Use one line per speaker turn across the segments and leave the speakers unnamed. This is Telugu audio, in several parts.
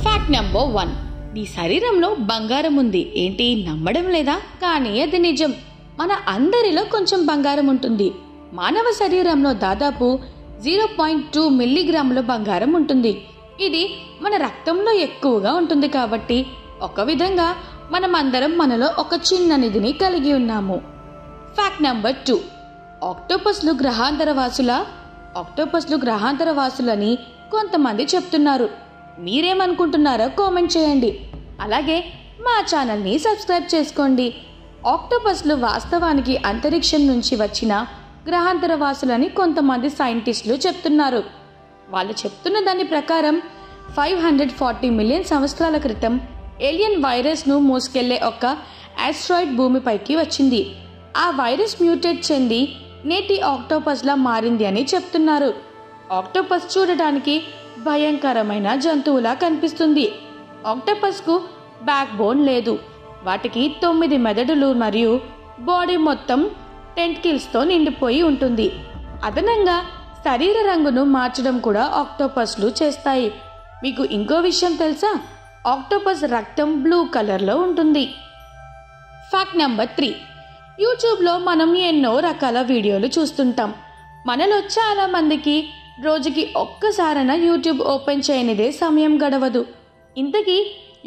Fact number 1. నీ శరీరంలో బంగారం ఉంది. ఏంటి నమ్మడం లేదా? కానీ అది నిజం. మన అందరిలో కొంచెం బంగారం ఉంటుంది. మానవ శరీరంలో దాదాపు 0.2 మిల్లీగ్రాముల బంగారం ఉంటుంది. ఇది మన రక్తంలో ఎక్కువగా ఉంటుంది కాబట్టి ఒక విధంగా మనమందరం మనలో ఒక చిన్న నిధిని కలిగి ఉన్నాము. Fact number 2. ఆక్టోపస్లు గ్రహాంతర వాసులని కొంతమంది చెప్తున్నారు. మీరేమనుకుంటున్నారో కామెంట్ చేయండి. అలాగే మా ఛానల్ని సబ్స్క్రైబ్ చేసుకోండి. ఆక్టోపస్లు వాస్తవానికి అంతరిక్షం నుంచి వచ్చిన గ్రహాంతర వాసులని కొంతమంది సైంటిస్టులు చెప్తున్నారు. వాళ్ళు చెప్తున్న దాని ప్రకారం 540 మిలియన్ సంవత్సరాల క్రితం ఏలియన్ వైరస్ను మోసుకెళ్లే ఒక ఆస్ట్రాయిడ్ భూమిపైకి వచ్చింది. ఆ వైరస్ మ్యూటేట్ చెంది నేటి ఆక్టోపస్లా మారింది అని చెప్తున్నారు. ఆక్టోపస్ చూడటానికి భయంకరమైన జంతువులా కనిపిస్తుంది. ఆక్టోపస్కు బ్యాక్ బోన్ లేదు. వాటికి 9 మెదడులు మరియు బాడీ మొత్తం టెంటికిల్స్తో నిండిపోయి ఉంటుంది. అదనంగా శరీర రంగును మార్చడం కూడా ఆక్టోపస్లు చేస్తాయి. మీకు ఇంకో విషయం తెలుసా? ఆక్టోపస్ రక్తం బ్లూ కలర్లో ఉంటుంది. Fact number 3. యూట్యూబ్లో మనం ఎన్నో రకాల వీడియోలు చూస్తుంటాం. మనలో చాలా మందికి రోజుకి ఒక్కసారైనా యూట్యూబ్ ఓపెన్ చేయనిదే సమయం గడవదు. ఇంతకీ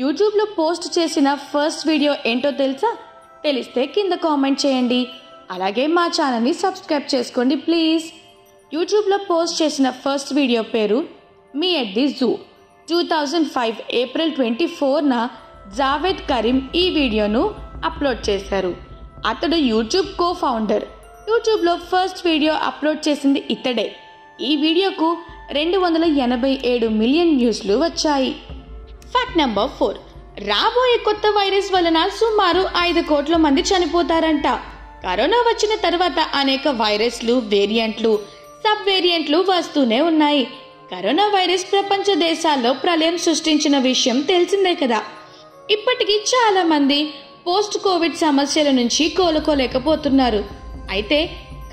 యూట్యూబ్లో పోస్ట్ చేసిన ఫస్ట్ వీడియో ఏంటో తెలుసా? తెలిస్తే కింద కామెంట్ చేయండి. అలాగే మా ఛానల్ని సబ్స్క్రైబ్ చేసుకోండి ప్లీజ్. యూట్యూబ్లో పోస్ట్ చేసిన ఫస్ట్ వీడియో పేరు me at the zoo. 2005 April 24న జావేద్ కరీం ఈ వీడియోను అప్లోడ్ చేశారు. అతడు యూట్యూబ్ కో ఫౌండర్. యూట్యూబ్లో ఫస్ట్ వీడియో అప్లోడ్ చేసింది ఇతడే. ఈ వీడియోకు 287 మిలియన్ వ్యూస్లు వచ్చాయి. Fact number 4. రాబోయే కొత్త వైరస్ వలన సుమారు 5 కోట్ల మంది చనిపోతారంట. కరోనా వచ్చిన తర్వాత అనేక వైరస్లు, వేరియంట్లు, సబ్ వేరియంట్లు వస్తూనే ఉన్నాయి. కరోనా వైరస్ ప్రపంచ దేశాల్లో ప్రళయం సృష్టించిన విషయం తెలిసిందే కదా. ఇప్పటికీ చాలా మంది పోస్ట్ కోవిడ్ సమస్యల నుంచి కోలుకోలేకపోతున్నారు. అయితే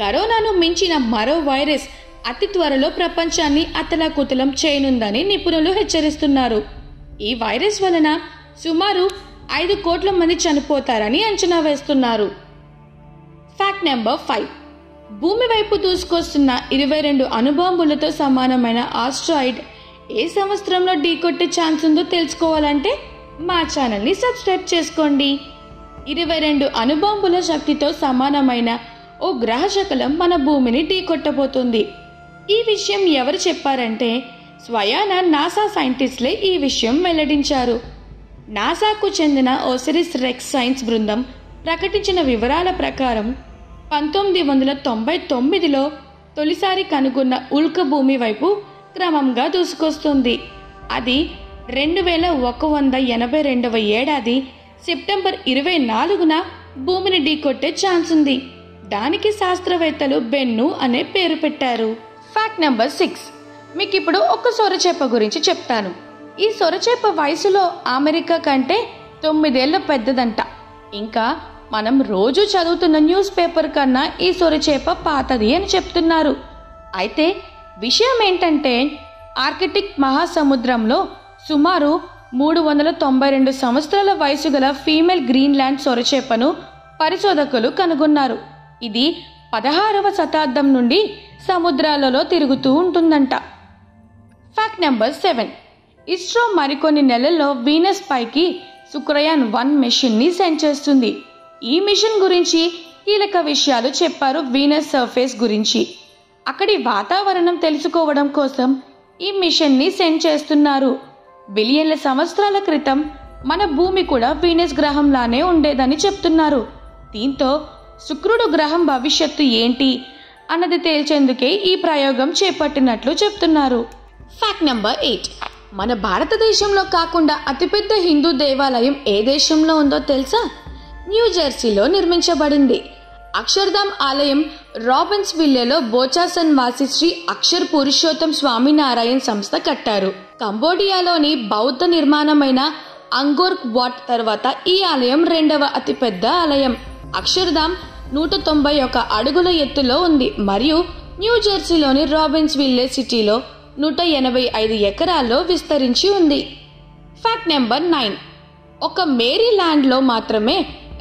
కరోనాను మించిన మరో వైరస్ అతి త్వరలో ప్రపంచాన్ని అతలాకుతలం చేయనుందని నిపుణులు హెచ్చరిస్తున్నారు. ఈ వైరస్ వలన సుమారు 5 కోట్ల మంది చనిపోతారని అంచనా వేస్తున్నారు. Fact number 5. భూమి వైపు దూసుకొస్తున్న 22 అణుబాంబులతో సమానమైన ఆస్ట్రాయిడ్ ఏ సంవత్సరంలో ఢీకొట్టే ఛాన్స్ ఉందో తెలుసుకోవాలంటే మా ఛానల్ని సబ్స్క్రైబ్ చేసుకోండి. 22 అణుబాంబుల శక్తితో సమానమైన ఓ గ్రహశకలం మన భూమిని ఢీకొట్టబోతుంది. ఈ విషయం ఎవరు చెప్పారంటే స్వయాన నాసా సైంటిస్టులే ఈ విషయం వెల్లడించారు. నాసాకు చెందిన ఓసిరిస్ రెక్స్ సైన్స్ బృందం ప్రకటించిన వివరాల ప్రకారం 1999లో తొలిసారి కనుగొన్న ఉల్క భూమి వైపు క్రమంగా దూసుకొస్తుంది. అది 2182వ ఏడాది సెప్టెంబర్ 24న భూమిని ఢీకొట్టే ఛాన్స్ ఉంది. దానికి శాస్త్రవేత్తలు బెన్ను అనే పేరు పెట్టారు. Fact number 6. మీకు ఇప్పుడు ఒక సొరచేప గురించి చెప్తాను. ఈ సొరచేప వయసులో అమెరికా కంటే 9 ఏళ్ల పెద్దదంట. ఇంకా మనం రోజు చదువుతున్న న్యూస్ పేపర్ కన్నా ఈ సొరచేప పాతది అని చెప్తున్నారు. అయితే విషయం ఏంటంటే ఆర్కిటిక్ మహాసముద్రంలో సుమారు 392 సంవత్సరాల వయసు గల ఫీమేల్ గ్రీన్లాండ్ సొరచేపను పరిశోధకులు కనుగొన్నారు. ఇది 16వ శతాబ్దం నుండి సముద్రాలలో తిరుగుతూ ఉంటుందంట. Fact number 7. ఇస్రో మరికొన్ని నెలల్లో వీనస్ పైకి శుక్రయాన్ 1 మిషన్ని సెండ్ చేస్తుంది. ఈ మిషన్ గురించి కీలక విషయాలు చెప్పారు. వీనస్ సర్ఫేస్ గురించి, అక్కడి వాతావరణం తెలుసుకోవడం కోసం ఈ మిషన్ని సెండ్ చేస్తున్నారు. బిలియన్ల సంవత్సరాల క్రితం మన భూమి కూడా వీనస్ గ్రహంలానే ఉండేదని చెప్తున్నారు. దీంతో శుక్రుడు గ్రహం భవిష్యత్తు ఏంటి అన్నది తేల్చేందుకే ఈ ప్రయోగం చేపట్టినట్లు చెప్తున్నారు. Fact number 8. మన భారతదేశంలో కాకుండా అతిపెద్ద హిందూ దేవాలయం ఏ దేశంలో ఉందో తెలుసా? న్యూజెర్సీలో నిర్మించబడింది. అక్షర్ధామ్ ఆలయం రాబిన్స్ విల్లేలో బోచాసన్ వాసి శ్రీ అక్షర్ పురుషోత్తం స్వామినారాయణ్ సంస్థ కట్టారు. కంబోడియాలోని బౌద్ధ నిర్మాణమైన అంగోర్ వాట్ తర్వాత ఈ ఆలయం 2వ అతిపెద్ద ఆలయం. అక్షర్ధామ్ 191 అడుగుల ఎత్తులో ఉంది మరియు న్యూజెర్సీలోని రాబిన్స్విల్లే సిటీలో 185 ఎకరాల్లో విస్తరించి ఉంది. Fact number 9. ఒక మేరీల్యాండ్లో మాత్రమే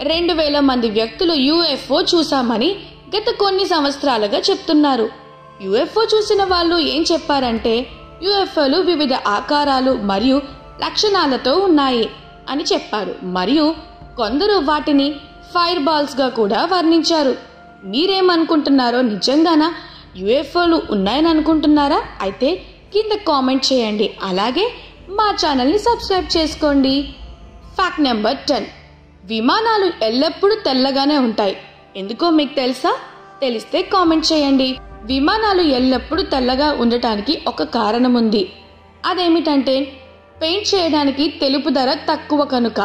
2000 మంది వ్యక్తులు యూఎఫ్ఓ చూశామని గత కొన్ని సంవత్సరాలుగా చెప్తున్నారు. యూఎఫ్ఓ చూసిన వాళ్ళు ఏం చెప్పారంటే యూఎఫ్ఓలు వివిధ ఆకారాలు మరియు లక్షణాలతో ఉన్నాయి అని చెప్పారు. మరియు కొందరు వాటిని ఫైర్ బాల్స్గా కూడా వర్ణించారు. మీరేమనుకుంటున్నారో? నిజంగానా యూఎఫ్ఓలు ఉన్నాయని అనుకుంటున్నారా? అయితే కింద కామెంట్ చేయండి. అలాగే మా ఛానల్ని సబ్స్క్రైబ్ చేసుకోండి. Fact number 10. విమానాలు ఎల్లప్పుడూ తెల్లగానే ఉంటాయి. ఎందుకో మీకు తెలుసా? తెలిస్తే కామెంట్ చేయండి. విమానాలు ఎల్లప్పుడూ తెల్లగా ఉండటానికి ఒక కారణం ఉంది. అదేమిటంటే పెయింట్ చేయడానికి తెలుపు ధర తక్కువ కనుక.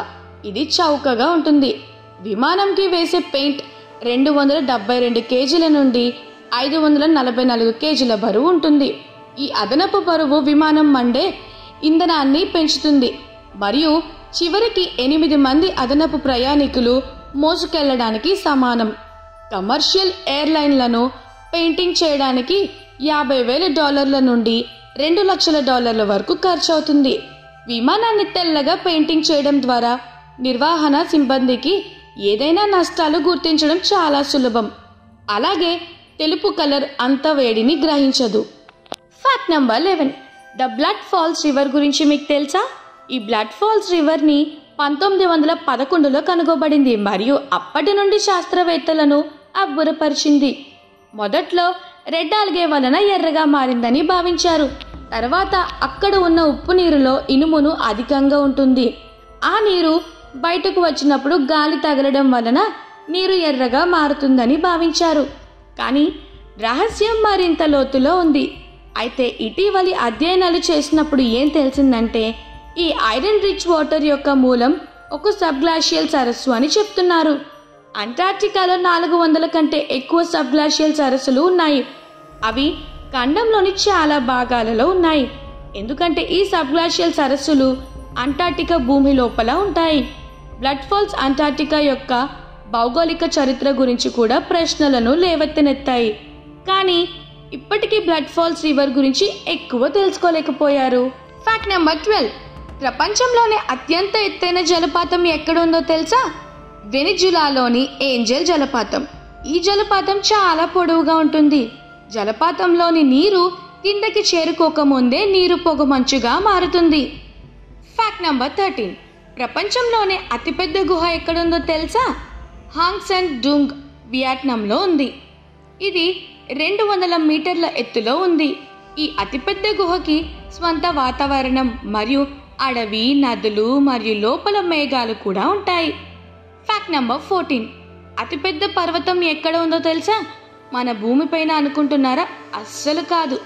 ఇది చౌకగా ఉంటుంది. విమానంకి వేసే పెయింట్ 272 కేజీల నుండి 544 కేజీల బరువు ఉంటుంది. ఈ అదనపు బరువు విమానం మండే ఇంధనాన్ని పెంచుతుంది మరియు చివరికి 8 మంది అదనపు ప్రయాణికులు మోసుకెళ్లడానికి సమానం. కమర్షియల్ ఎయిర్లైన్లను పెయింటింగ్ చేయడానికి $50,000 నుండి $2 లక్షల వరకు ఖర్చు అవుతుంది. విమానాన్ని తెల్లగా పెయింటింగ్ చేయడం ద్వారా నిర్వహణ సిబ్బందికి ఏదైనా నష్టాలు గుర్తించడం చాలా సులభం. అలాగే తెలుపు కలర్ అంత వేడిని గ్రహించదు. Fact number 11. The blood falls river గురించి మీకు తెలుసా? ఈ బ్లడ్ ఫాల్స్ రివర్ని 1911లో కనుగొబడింది మరియు అప్పటి నుండి శాస్త్రవేత్తలను అబ్బురపరిచింది. మొదట్లో రెడ్ ఆల్గే వలన ఎర్రగా మారిందని భావించారు. తర్వాత అక్కడ ఉన్న ఉప్పు నీరులో ఇనుమును అధికంగా ఉంటుంది. ఆ నీరు బయటకు వచ్చినప్పుడు గాలి తగలడం వలన నీరు ఎర్రగా మారుతుందని భావించారు. కానీ రహస్యం మరింత లోతులో ఉంది. అయితే ఇటీవలి అధ్యయనాలు చేసినప్పుడు ఏం తెలిసిందంటే ఈ ఐరన్ రిచ్ వాటర్ యొక్క మూలం ఒక సబ్ గ్లాషియల్ సరస్సు అని చెప్తున్నారు. అంటార్క్టికాలో 400 కంటే ఎక్కువ సబ్ గ్లాషియల్ సరస్సులు ఉన్నాయి. అవి ఖండంలోని చాలా భాగాలలో ఉన్నాయి. ఎందుకంటే ఈ సబ్ గ్లాషియల్ సరస్సులు అంటార్క్టికా భూమి లోపల ఉంటాయి. బ్లడ్ ఫాల్స్ అంటార్క్టికా యొక్క భౌగోళిక చరిత్ర గురించి కూడా ప్రశ్నలను లేవెత్తనెత్తాయి. కానీ ఇప్పటికీ బ్లడ్ ఫాల్స్ రివర్ గురించి ఎక్కువ తెలుసుకోలేకపోయారు. Fact number 12. ప్రపంచంలోనే అత్యంత ఎత్తైన జలపాతం ఎక్కడుందో తెలుసా? వెనిజులాలోని ఏంజెల్ జలపాతం. ఈ జలపాతం చాలా పొడవుగా ఉంటుంది. జలపాతంలోని నీరు కిందకి చేరుకోకముందే నీరు పొగమంచుగా మారుతుంది. Fact number 13. ప్రపంచంలోనే అతిపెద్ద గుహ ఎక్కడుందో తెలుసా? హాంగ్ సెన్ డుంగ్ వియత్నాంలో ఉంది. ఇది 200 మీటర్ల ఎత్తులో ఉంది. ఈ అతిపెద్ద గుహకి స్వంత వాతావరణం మరియు అడవి, నదులు మరియు లోపల మేఘాలు కూడా ఉంటాయి. Fact number 14. అతిపెద్ద పర్వతం ఎక్కడ ఉందో తెలుసా? మన భూమిపైన అనుకుంటున్నారా? అస్సలు కాదు.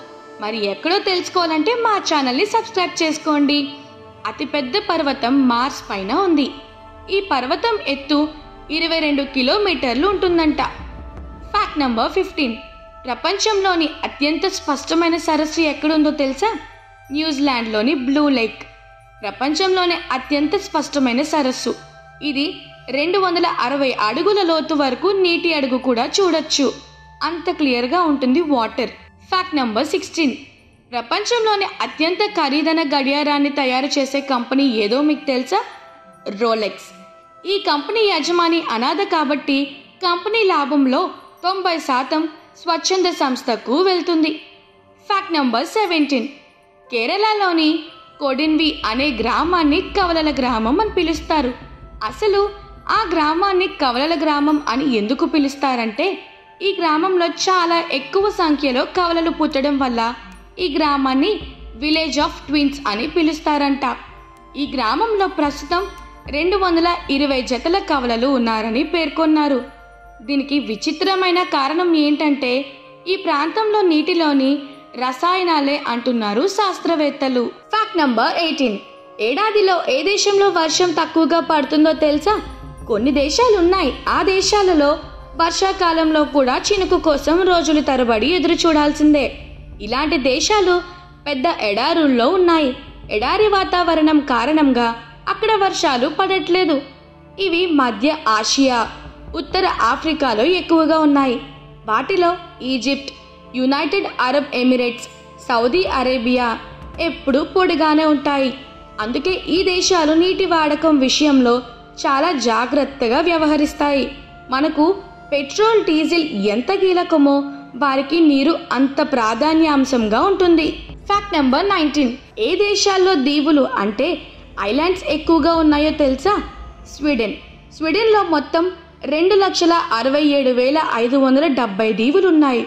మరి ఎక్కడో తెలుసుకోవాలంటే మా ఛానల్ని సబ్స్క్రైబ్ చేసుకోండి. అతిపెద్ద పర్వతం మార్స్ పైన ఉంది. ఈ పర్వతం ఎత్తు 22 కిలోమీటర్లు ఉంటుందంట. Fact number 15. ప్రపంచంలోని అత్యంత స్పష్టమైన సరస్సు ఎక్కడుందో తెలుసా? న్యూజిలాండ్లోని బ్లూ లేక్ ప్రపంచంలోనే అత్యంత స్పష్టమైన సరస్సు. ఇది 260 అడుగుల లోతు వరకు నీటి అడుగు కూడా చూడొచ్చు. అంత క్లియర్గా ఉంటుంది వాటర్. Fact number 16. ప్రపంచంలోనే అత్యంత ఖరీదైన గడియారాన్ని తయారు చేసే కంపెనీ ఏదో మీకు తెలుసా? రోలెక్స్. ఈ కంపెనీ యజమాని అనాథ కాబట్టి కంపెనీ లాభంలో 90% స్వచ్ఛంద సంస్థకు వెళ్తుంది. Fact number 17. కేరళలోని కొడిన్వి అనే గ్రామాన్ని కవలల గ్రామం అని పిలుస్తారు. అసలు ఆ గ్రామాన్ని కవలల గ్రామం అని ఎందుకు పిలుస్తారంటే ఈ గ్రామంలో చాలా ఎక్కువ సంఖ్యలో కవలలు పుట్టడం వల్ల ఈ గ్రామాన్ని విలేజ్ ఆఫ్ ట్విన్స్ అని పిలుస్తారంట. ఈ గ్రామంలో ప్రస్తుతం 220 జతల కవలలు ఉన్నారని పేర్కొన్నారు. దీనికి విచిత్రమైన కారణం ఏంటంటే ఈ ప్రాంతంలో నీటిలోని రసాయనాలే అంటున్నారు శాస్త్రవేత్తలు. Fact number 18. ఏడాదిలో ఏ దేశంలో వర్షం తక్కువగా పడుతుందో తెలుసా? కొన్ని దేశాలు ఉన్నాయి. ఆ దేశాలలో వర్షాకాలంలో కూడా చినుకు కోసం రోజులు తరబడి ఎదురు చూడాల్సిందే. ఇలాంటి దేశాలు పెద్ద ఎడారుల్లో ఉన్నాయి. ఎడారి వాతావరణం కారణంగా అక్కడ వర్షాలు పడట్లేదు. ఇవి మధ్య ఆసియా, ఉత్తర ఆఫ్రికాలో ఎక్కువగా ఉన్నాయి. వాటిలో Egypt, United Arab Emirates, Saudi Arabia ఎప్పుడూ పొడిగానే ఉంటాయి. అందుకే ఈ దేశాలు నీటి వాడకం విషయంలో చాలా జాగ్రత్తగా వ్యవహరిస్తాయి. మనకు పెట్రోల్, డీజిల్ ఎంత కీలకమో వారికి నీరు అంత ప్రాధాన్యాంశంగా ఉంటుంది. Fact number 19. ఏ దేశాల్లో దీవులు అంటే ఐలాండ్స్ ఎక్కువగా ఉన్నాయో తెలుసా? స్వీడన్లో మొత్తం 2,67,570 దీవులున్నాయి.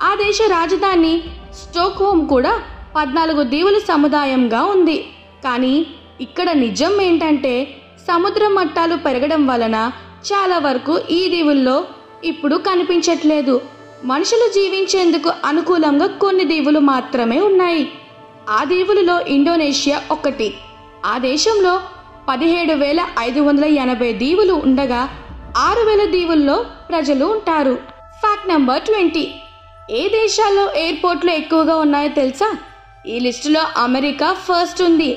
ఆ దేశ రాజధాని స్టాక్హోమ్ కూడా 14 దీవుల సముదాయంగా ఉంది. కానీ ఇక్కడ నిజం ఏంటంటే సముద్ర మట్టాలు పెరగడం వలన చాలా వరకు ఈ దీవుల్లో ఇప్పుడు కనిపించట్లేదు. మనుషులు జీవించేందుకు అనుకూలంగా కొన్ని దీవులు మాత్రమే ఉన్నాయి. ఆ దీవులలో ఇండోనేషియా ఒకటి. ఆ దేశంలో 17,580 దీవులు ఉండగా 6,000 దీవుల్లో ప్రజలు ఉంటారు. Fact number 20. ఏ దేశాల్లో ఎయిర్పోర్ట్లు ఎక్కువగా ఉన్నాయో తెలుసా? ఈ లిస్టులో అమెరికా ఫస్ట్ ఉంది.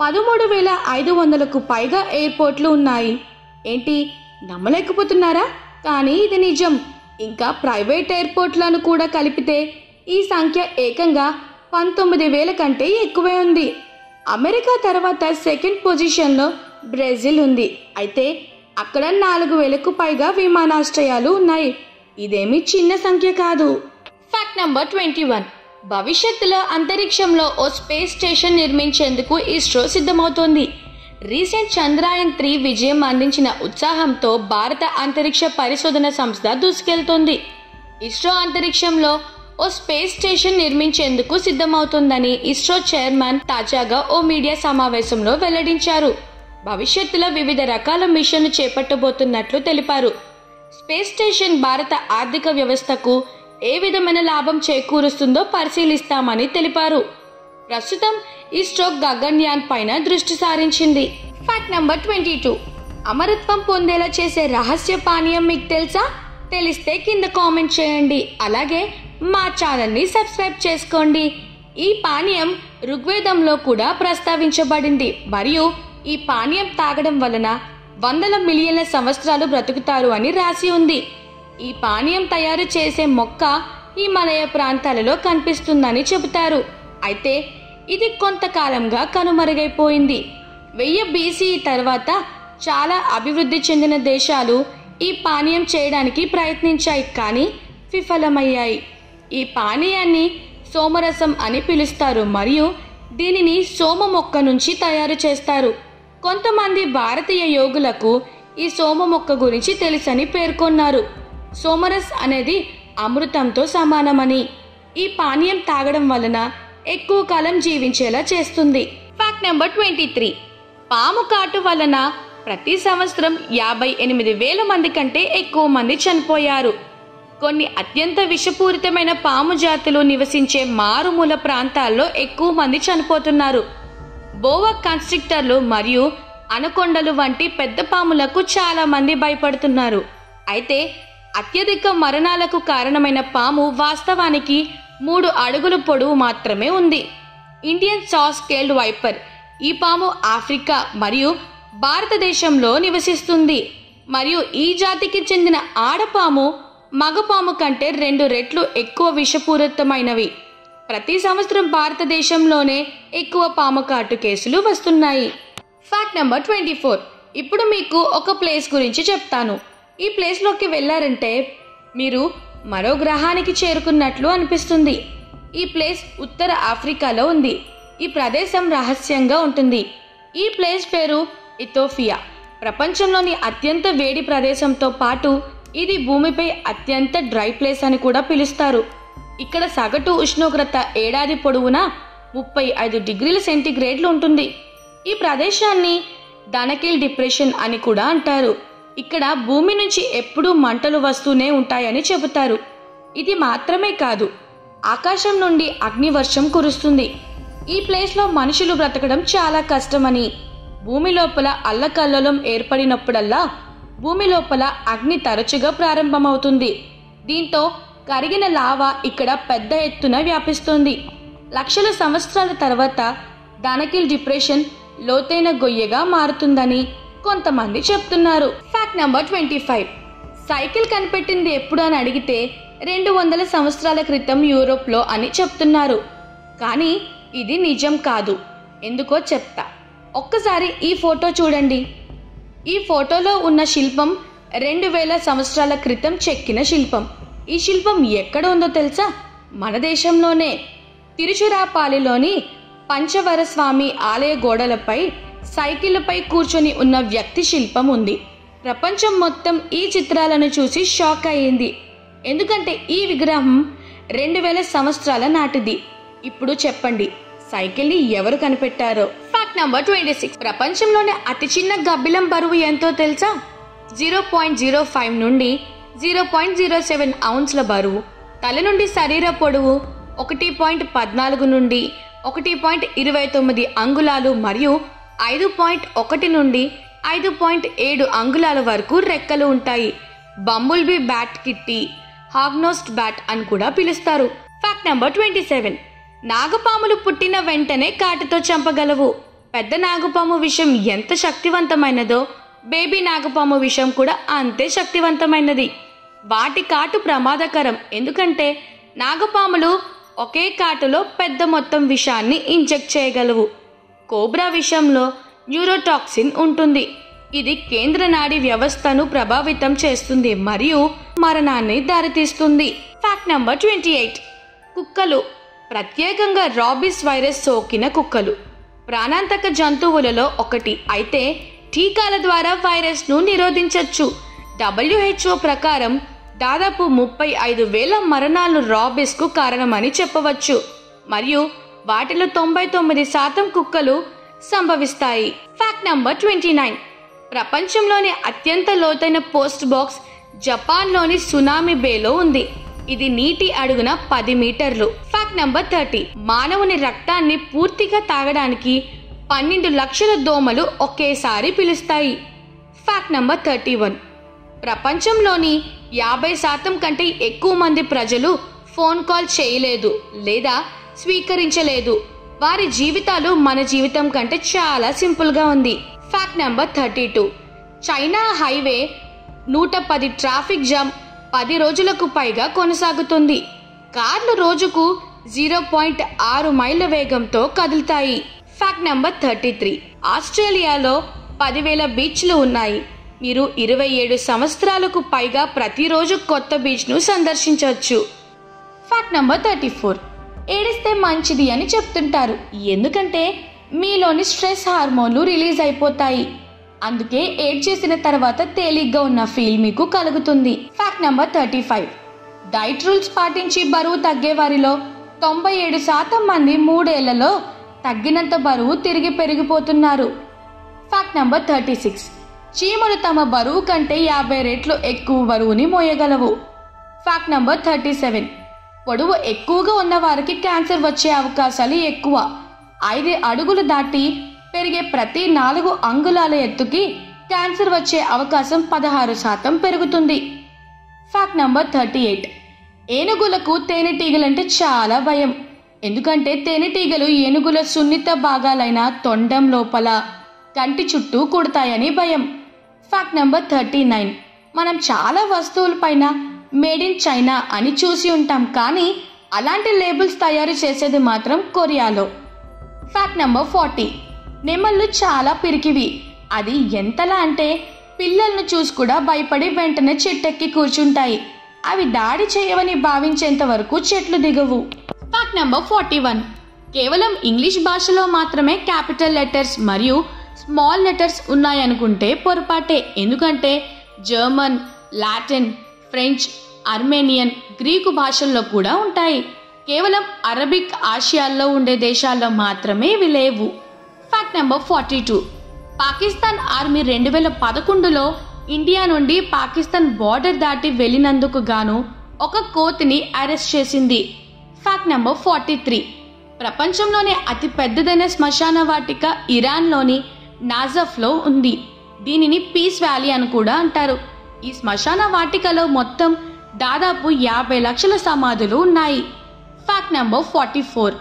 13,500కు పైగా ఎయిర్పోర్ట్లు ఉన్నాయి. ఏంటి, నమ్మలేకపోతున్నారా? కానీ ఇది నిజం. ఇంకా ప్రైవేట్ ఎయిర్పోర్ట్లను కూడా కలిపితే ఈ సంఖ్య ఏకంగా 19,000 కంటే ఎక్కువే ఉంది. అమెరికా తర్వాత సెకండ్ పొజిషన్లో బ్రెజిల్ ఉంది. అయితే అక్కడ 4,000కు పైగా విమానాశ్రయాలు ఉన్నాయి. ఇదేమీ చిన్న సంఖ్య కాదు. Fact number 21. భవిష్యత్తులో అంతరిక్షంలో ఓ స్పేస్ స్టేషన్ నిర్మించేందుకు ఇస్రో సిద్ధమవుతోంది. రీసెంట్ చంద్రయాన్-3 విజయం అందించిన ఉత్సాహంతో భారత అంతరిక్ష పరిశోధన సంస్థ దూసుకెళ్తోంది. ఇస్రో అంతరిక్షంలో ఓ స్పేస్ స్టేషన్ నిర్మించేందుకు సిద్ధమవుతోందని ఇస్రో చైర్మన్ తాజాగా ఓ మీడియా సమావేశంలో వెల్లడించారు. భవిష్యత్తులో వివిధ రకాల మిషన్లు చేపట్టబోతున్నట్లు తెలిపారు. స్పేస్ స్టేషన్ భారత ఆర్థిక వ్యవస్థకు ఏ విధమైన లాభం చేకూరుస్తుందో పరిశీలిస్తామని తెలిపారు. ప్రస్తుతం ఇస్రో గగన్యాన్ పైన దృష్టి సారించింది. Fact number 22. అమరత్వం పొందేలా చేసే రహస్య పానీయం మీకు తెలుసా? తెలిస్తే కింద కామెంట్ చేయండి. అలాగే మా ఛానల్ని సబ్స్క్రైబ్ చేసుకోండి. ఈ పానీయం ఋగ్వేదంలో కూడా ప్రస్తావించబడింది మరియు ఈ పానీయం తాగడం వలన 100 మిలియన్ల సంవత్సరాలు బ్రతుకుతారు అని రాసి ఉంది. ఈ పానీయం తయారు చేసే మొక్క హిమాలయ ప్రాంతాలలో కనిపిస్తుందని చెబుతారు. అయితే ఇది కొంతకాలంగా కనుమరుగైపోయింది. 1000 BCE తర్వాత చాలా అభివృద్ధి చెందిన దేశాలు ఈ పానీయం చేయడానికి ప్రయత్నించాయి, కానీ విఫలమయ్యాయి. ఈ పానీయాన్ని సోమరసం అని పిలుస్తారు మరియు దీనిని సోమ మొక్క నుంచి తయారు చేస్తారు. కొంతమంది భారతీయ యోగులకు ఈ సోమ మొక్క గురించి తెలుసని పేర్కొన్నారు. సోమరస్ అనేది అమృతంతో సమానమని, ఈ పానీయం తాగడం వలన ఎక్కువ కాలం జీవించేలా చేస్తుంది. Fact number 23. పాము కాటు వలన ప్రతి సంవత్సరం 58,000 మంది కంటే ఎక్కువ మంది చనిపోయారు. కొన్ని అత్యంత విషపూరితమైన పాము జాతులు నివసించే మారుమూల ప్రాంతాల్లో ఎక్కువ మంది చనిపోతున్నారు. బోవా కన్స్ట్రిక్టర్లు మరియు అనకొండలు వంటి పెద్ద పాములకు చాలా మంది భయపడుతున్నారు. అయితే అత్యధిక మరణాలకు కారణమైన పాము వాస్తవానికి 3 అడుగుల పొడవు మాత్రమే ఉంది. Indian saw scaled viper. ఈ పాము ఆఫ్రికా మరియు భారతదేశంలో నివసిస్తుంది మరియు ఈ జాతికి చెందిన ఆడపాము మగపాము కంటే 2 రెట్లు ఎక్కువ విషపూరితమైనవి. ప్రతి సంవత్సరం భారతదేశంలోనే ఎక్కువ పాము కాటు కేసులు వస్తున్నాయి. Fact number 24. ఇప్పుడు మీకు ఒక ప్లేస్ గురించి చెప్తాను. ఈ ప్లేస్లోకి వెళ్ళారంటే మీరు మరో గ్రహానికి చేరుకున్నట్లు అనిపిస్తుంది. ఈ ప్లేస్ ఉత్తర ఆఫ్రికాలో ఉంది. ఈ ప్రదేశం రహస్యంగా ఉంటుంది. ఈ ప్లేస్ పేరు ఇథోపియా. ప్రపంచంలోని అత్యంత వేడి ప్రదేశంతో పాటు ఇది భూమిపై అత్యంత డ్రై ప్లేస్ అని కూడా పిలుస్తారు. ఇక్కడ సగటు ఉష్ణోగ్రత ఏడాది పొడవునా 35 డిగ్రీల సెంటీగ్రేడ్లు ఉంటుంది. ఈ ప్రదేశాన్ని దానకిల్ డిప్రెషన్ అని కూడా అంటారు. ఇక్కడ భూమి నుంచి ఎప్పుడూ మంటలు వస్తూనే ఉంటాయని చెబుతారు. ఇది మాత్రమే కాదు, ఆకాశం నుండి అగ్నివర్షం కురుస్తుంది. ఈ ప్లేస్లో మనుషులు బ్రతకడం చాలా కష్టమని, భూమి లోపల అల్లకల్లోలం ఏర్పడినప్పుడల్లా భూమి లోపల అగ్ని తరచుగా ప్రారంభమవుతుంది. దీంతో కరిగిన లావా ఇక్కడ పెద్ద ఎత్తున వ్యాపిస్తుంది. లక్షల సంవత్సరాల తర్వాత దానకిల్ డిప్రెషన్ లోతైన గొయ్యగా మారుతుందని కొంతమంది చెప్తున్నారు. Fact number 25. సైకిల్ కనిపెట్టింది ఎప్పుడు అని అడిగితే 200 సంవత్సరాల క్రితం యూరోప్లో అని చెప్తున్నారు. కానీ ఇది నిజం కాదు. ఎందుకో చెప్తా. ఒక్కసారి ఈ ఫోటో చూడండి. ఈ ఫోటోలో ఉన్న శిల్పం 2000 సంవత్సరాల క్రితం చెక్కిన శిల్పం. ఈ శిల్పం ఎక్కడ ఉందో తెలుసా? మన దేశంలోనే. తిరుచిరాపల్లిలోని పంచవర స్వామి ఆలయ గోడలపై సైకిల్పై కూర్చొని ఉన్న వ్యక్తి శిల్పం ఉంది. ప్రపంచం మొత్తం ఈ చిత్రాలను చూసి షాక్ అయ్యింది. ఎందుకంటే ఈ విగ్రహం 2000 సంవత్సరాల నాటిది. ఇప్పుడు చెప్పండి, సైకిల్ని ఎవరు కనిపెట్టారో? Fact number 26. ప్రపంచంలోనే అతి చిన్న గబ్బిలం బరువు ఎంతో తెలుసా? 0.05 నుండి 0.07 ఔన్స్ల బరువు. తల నుండి శరీర పొడవు 1.14 నుండి 1.29 అంగుళాలు మరియు 5.1 నుండి 5.7 అంగుళాల వరకు రెక్కలు ఉంటాయి. బంబుల్బీ బ్యాట్ కిట్టి హాగ్నోస్ట్ బ్యాట్ అని కూడా పిలుస్తారు. Fact number 27. నాగపాములు పుట్టిన వెంటనే కాటుతో చంపగలవు. పెద్ద నాగపాము విషం ఎంత శక్తివంతమైనదో బేబీ నాగపాము విషం కూడా అంతే శక్తివంతమైనది. వాటి కాటు ప్రమాదకరం. ఎందుకంటే నాగపాములు ఒకే కాటులో పెద్ద మొత్తం విషాన్ని ఇంజెక్ట్ చేయగలవు. కోబ్రా విషంలో న్యూరోటాక్సిన్ ఉంటుంది. ఇది కేంద్ర నాడీ వ్యవస్థను ప్రభావితం చేస్తుంది మరియు మరణాన్ని దారితీస్తుంది. Fact number 28. కుక్కలు, ప్రత్యేకంగా రాబీస్ వైరస్ సోకిన కుక్కలు, ప్రాణాంతక జంతువులలో ఒకటి. అయితే టీకాల ద్వారా వైరస్ను నిరోధించవచ్చు. WHO ప్రకారం దాదాపు 35,000 మరణాలు రాబీస్కు కారణమని చెప్పవచ్చు మరియు వాటిలో 99% కుక్కలు సంభవిస్తాయి. Fact number 29. ప్రపంచంలోని అత్యంత లోతైన పోస్ట్ బాక్స్ జపాన్లోని సునామీ బేలో ఉంది. ఇది నీటి అడుగున 10 మీటర్లు. Fact number 30. మానవుని రక్తాన్ని పూర్తిగా తాగడానికి 12 లక్షల దోమలు ఒకేసారి పిలుస్తాయి. Fact number 31. ప్రపంచంలోని 50% కంటే ఎక్కువ మంది ప్రజలు ఫోన్ కాల్ చేయలేదు లేదా స్వీకరించలేదు. వారి జీవితాలు మన జీవితం కంటే చాలా సింపుల్గా ఉంది. Fact number 32. China highway 110 traffic jam 10 రోజులకు పైగా కొనసాగుతుంది. కార్లు రోజుకు 0.6 మైళ్ళ వేగంతో కదులుతాయి. Fact number 33. ఆస్ట్రేలియాలో 10,000 బీచ్లు ఉన్నాయి. మీరు 27 సంవత్సరాలకు పైగా ప్రతిరోజు కొత్త బీచ్ను సందర్శించవచ్చు. Fact number 34. ఏడిస్తే మంచిది అని చెప్తుంటారు. ఎందుకంటే మీలోని స్ట్రెస్ హార్మోన్లు రిలీజ్ అయిపోతాయి. అందుకే ఏడ్చేసిన తర్వాత తేలిగ్గా ఉన్న ఫీల్ మీకు కలుగుతుంది. Fact number 35. డైట్ రూల్స్ పాటించి బరువు తగ్గే వారిలో 97% మంది 3 ఏళ్లలో తగ్గినంత బరువు తిరిగి పెరిగిపోతున్నారు. Fact number 36. చీమలు తమ బరువు కంటే 50 రెట్లు ఎక్కువ బరువుని మోయగలవు. Fact number 37. పొడవు ఎక్కువగా ఉన్న వారికి క్యాన్సర్ వచ్చే అవకాశాలు ఎక్కువ. 5 అడుగులు దాటి పెరిగే ప్రతి 4 అంగుళాల ఎత్తుకి క్యాన్సర్ వచ్చే అవకాశం 16% పెరుగుతుంది. Fact number 38. ఏనుగులకు తేనెటీగలంటే చాలా భయం. ఎందుకంటే తేనెటీగలు ఏనుగుల సున్నిత భాగాలైన తొండం లోపల కంటి చుట్టూ కుడతాయని భయం. Fact number 39. మనం చాలా వస్తువులపైన మేడ్ ఇన్ చైనా అని చూసి ఉంటాం, కానీ అలాంటి లేబుల్స్ తయారు చేసేది మాత్రం కొరియాలో. Fact number 40. నెమళ్ళు చాలా పిరికివి. అది ఎంతలా అంటే పిల్లలను చూసి కూడా భయపడి వెంటనే చెట్టెక్కి కూర్చుంటాయి. అవి దాడి చేయవని భావించేంత వరకు చెట్లు దిగవు. Fact number 41. కేవలం ఇంగ్లీష్ భాషలో మాత్రమే క్యాపిటల్ లెటర్స్ మరియు స్మాల్ లెటర్స్ ఉన్నాయనుకుంటే పొరపాటే. ఎందుకంటే German, Latin, French, Armenian, Greek భాషల్లో కూడా ఉంటాయి. కేవలం అరబిక్ ఆసియాల్లో ఉండే దేశాల్లో మాత్రమే ఇవి లేవు. Fact number 42. పాకిస్తాన్ ఆర్మీ 2011లో ఇండియా నుండి పాకిస్తాన్ బార్డర్ దాటి వెళ్ళినందుకు గాను ఒక కోతిని అరెస్ట్ చేసింది. Fact number 43. ప్రపంచంలోనే అతి పెద్దదైన శ్మశాన వాటిక ఇరాన్లోని నాజఫ్లో ఉంది. దీనిని పీస్ వ్యాలీ అని కూడా అంటారు. ఈ శ్మశాన వాటికలో మొత్తం దాదాపు 50 లక్షల సమాధులు ఉన్నాయి. Fact number 44.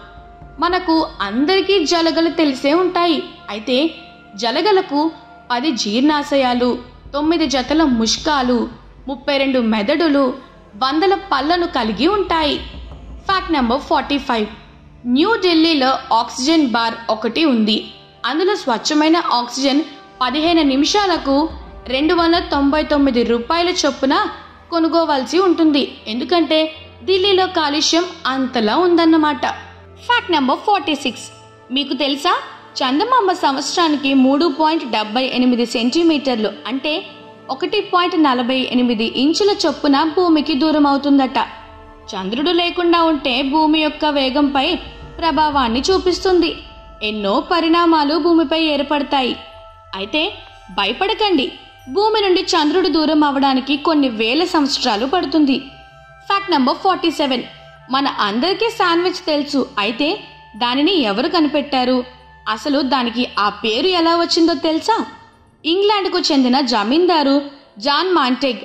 మనకు అందరికీ జలగలు తెలిసే ఉంటాయి. అయితే జలగలకు 10 జీర్ణాశయాలు, 9 జతల ముష్కాలు, 32 మెదడులు, వందల పళ్ళను కలిగి ఉంటాయి. Fact number 45. న్యూఢిల్లీలో ఆక్సిజన్ బార్ ఒకటి ఉంది. అందులో స్వచ్ఛమైన ఆక్సిజన్ 15 నిమిషాలకు 299 రూపాయల చొప్పున కొనుగోవలసి ఉంటుంది. ఎందుకంటే ఢిల్లీలో కాలుష్యం అంతలా ఉందన్నమాట. Fact number 46. మీకు తెలుసా, చందమామ సంవత్సరానికి 3.78 సెంటీమీటర్లు అంటే 1.48 ఇంచుల చొప్పున భూమికి దూరం అవుతుందట. చంద్రుడు లేకుండా ఉంటే భూమి యొక్క వేగంపై ప్రభావాన్ని చూపిస్తుంది. ఎన్నో పరిణామాలు భూమిపై ఏర్పడతాయి. అయితే భయపడకండి, భూమి నుండి చంద్రుడు దూరం అవడానికి కొన్ని వేల సంవత్సరాలు పడుతుంది. Fact number 47. మన అందరికీ శాండ్విచ్ తెలుసు, అయితే దానిని ఎవరు కనిపెట్టారు? అసలు దానికి ఆ పేరు ఎలా వచ్చిందో తెలుసా? ఇంగ్లాండ్కు చెందిన జమీందారు జాన్ మాంటేగ్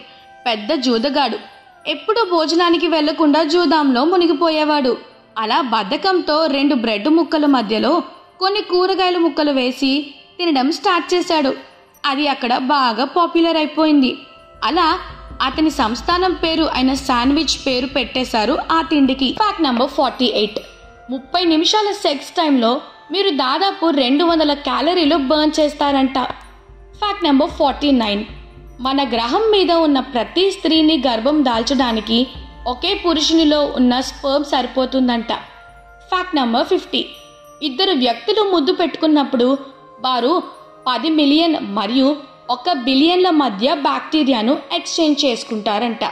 పెద్ద జూదగాడు. ఎప్పుడూ భోజనానికి వెళ్లకుండా జూదంలో మునిగిపోయేవాడు. అలా బద్ధకంతో 2 బ్రెడ్ ముక్కల మధ్యలో కొన్ని కూరగాయల ముక్కలు వేసి తినడం స్టార్ట్ చేశాడు. అది అక్కడ బాగా పాపులర్ అయిపోయింది. అలా అతని సంస్థానం పేరు అయిన శాండ్విచ్ పేరు పెట్టేశారు ఆ తిండికి. Fact number 48. 30 నిమిషాల సెక్స్ టైంలో మీరు దాదాపు 200 క్యాలరీలు బర్న్ చేస్తారంట. Fact number 49. మన గ్రహం మీద ఉన్న ప్రతి స్త్రీని గర్భం దాల్చడానికి ఒకే పురుషునిలో ఉన్న స్పర్మ్ సరిపోతుందంట. Fact number 50. 2 వ్యక్తులు ముద్దు పెట్టుకున్నప్పుడు వారు 10 మిలియన్ మరియు 1 బిలియన్ల మధ్య బ్యాక్టీరియాను ఎక్స్చేంజ్ చేసుకుంటారంట.